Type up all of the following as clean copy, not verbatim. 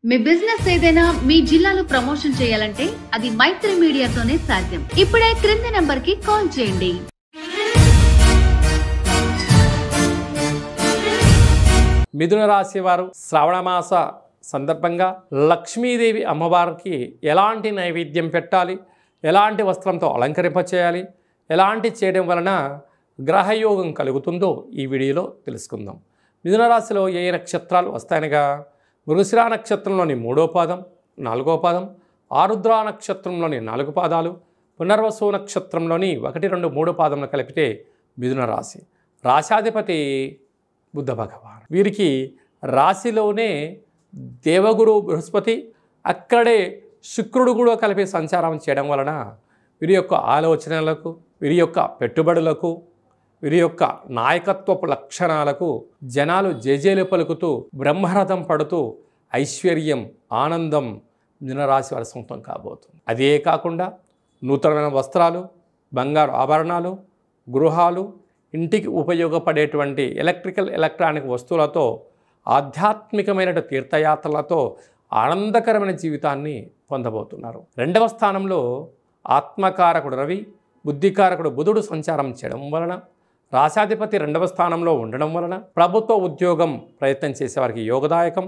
మీ business ఏదైనా మీ జిల్లాలో promotion చేయాలంటే అది మైత్రి మీడియాతోనే సాధ్యం. ఇప్పుడే క్రింది నంబర్కి కాల్ చేయండి. మిథున రాశి వారు శ్రావణ మాస సందర్భంగా లక్ష్మీదేవి అమ్మవారికి ఎలాంటి నైవేద్యం పెట్టాలి, ఎలాంటి వస్త్రంతో అలంకరింపచేయాలి, ఎలాంటి చేయడం వలన గ్రహయోగం కలుగుతుందో ఈ వీడియోలో తెలుసుకుందాం. మిథున రాశిలో ఏ నక్షత్రాలు వస్తాయనగా మృగశిర నక్షత్రంలోని 3వ పాదం, 4వ పాదం, ఆరుద్ర నక్షత్రంలోని 4 పాదాలు, పునర్వసు నక్షత్రంలోని 1, 2, 3 పాదములు కలిపితే మిథున రాశి. రాశాధిపతి బుద్ధ భగవాన్. వీరికి రాశిలోనే దేవగురు బృహస్పతి, అక్కడే శుక్రుడు కూడా కలిపి సంచారం చేయడం వలన వీరి యొక్క ఆలోచనలకు, వీరి యొక్క పెట్టుబడులకు, వీరి యొక్క నాయకత్వపు లక్షణాలకు జనాలు జేజేలు పలుకుతూ బ్రహ్మరథం పడుతూ ఐశ్వర్యం, ఆనందం మిథునరాశి వారి సొంతం కాబోతుంది. అదే కాకుండా నూతనమైన వస్త్రాలు, బంగారు ఆభరణాలు, గృహాలు, ఇంటికి ఉపయోగపడేటువంటి ఎలక్ట్రానిక్ వస్తువులతో, ఆధ్యాత్మికమైన తీర్థయాత్రలతో ఆనందకరమైన జీవితాన్ని పొందబోతున్నారు. 2వ స్థానంలో ఆత్మకారకుడు రవి, బుద్ధికారకుడు బుధుడు సంచారం చేయడం వలన, రాశాధిపతి 2వ స్థానంలో ఉండడం వలన ప్రభుత్వ ఉద్యోగం ప్రయత్నం చేసేవారికి యోగదాయకం,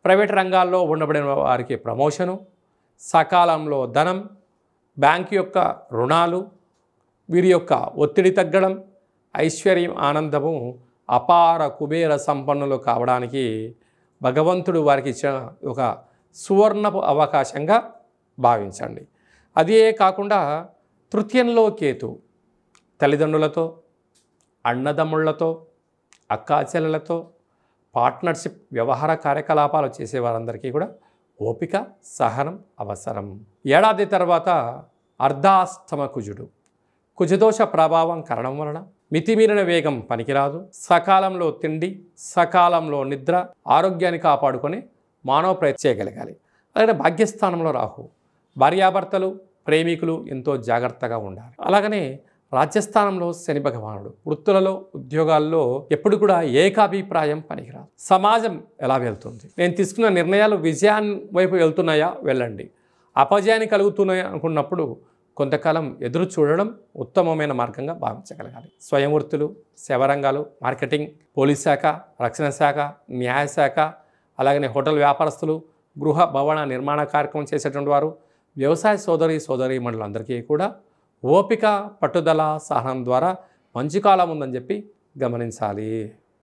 ప్రైవేట్ రంగాల్లో ఉండబడిన వారికి ప్రమోషను, సకాలంలో ధనం, బ్యాంకు యొక్క రుణాలు, వీరి యొక్క ఒత్తిడి తగ్గడం, ఐశ్వర్యం, ఆనందము, అపార కుబేర సంపన్నులు కావడానికి భగవంతుడు వారికి ఇచ్చిన ఒక సువర్ణపు అవకాశంగా భావించండి. అదే కాకుండా తృతీయంలో కేతు తల్లిదండ్రులతో, అన్నదమ్ముళ్లతో, అక్కాచెల్లెలతో పార్ట్నర్షిప్ వ్యవహార కార్యకలాపాలు చేసేవారందరికీ కూడా ఓపిక, సహనం అవసరం. ఏడాది తర్వాత అర్ధాష్టమ కుజుడు. కుజదోష ప్రభావం కారణం వలన మితిమీరిన వేగం పనికిరాదు. సకాలంలో తిండి, సకాలంలో నిద్ర, ఆరోగ్యాన్ని కాపాడుకొని మానవ ప్రయత్నం చేయగలగాలి. అలాగే భాగ్యస్థానంలో రాహు. భార్యాభర్తలు, ప్రేమికులు ఎంతో జాగ్రత్తగా ఉండాలి. అలాగనే రాజ్యస్థానంలో శని భగవానుడు. వృత్తులలో, ఉద్యోగాల్లో ఎప్పుడు కూడా ఏకాభిప్రాయం పనికిరాదు. సమాజం ఎలా వెళ్తుంది, నేను తీసుకున్న నిర్ణయాలు విజయాన్ని వైపు వెళ్తున్నాయా, వెళ్ళండి. అపజయాన్ని కలుగుతున్నాయా అనుకున్నప్పుడు కొంతకాలం ఎదురు చూడడం ఉత్తమమైన మార్గంగా భావించగలగాలి. స్వయం వృత్తులు, సేవారంగాలు, మార్కెటింగ్, పోలీస్ శాఖ, రక్షణ శాఖ, న్యాయశాఖ, అలాగనే హోటల్ వ్యాపారస్తులు, గృహ భవన నిర్మాణ కార్యక్రమం చేసేటువంటి వారు, వ్యవసాయ సోదరీమణులందరికీ కూడా ఓపిక, పట్టుదల, సహనం ద్వారా మంచి కాలం ఉందని చెప్పి గమనించాలి.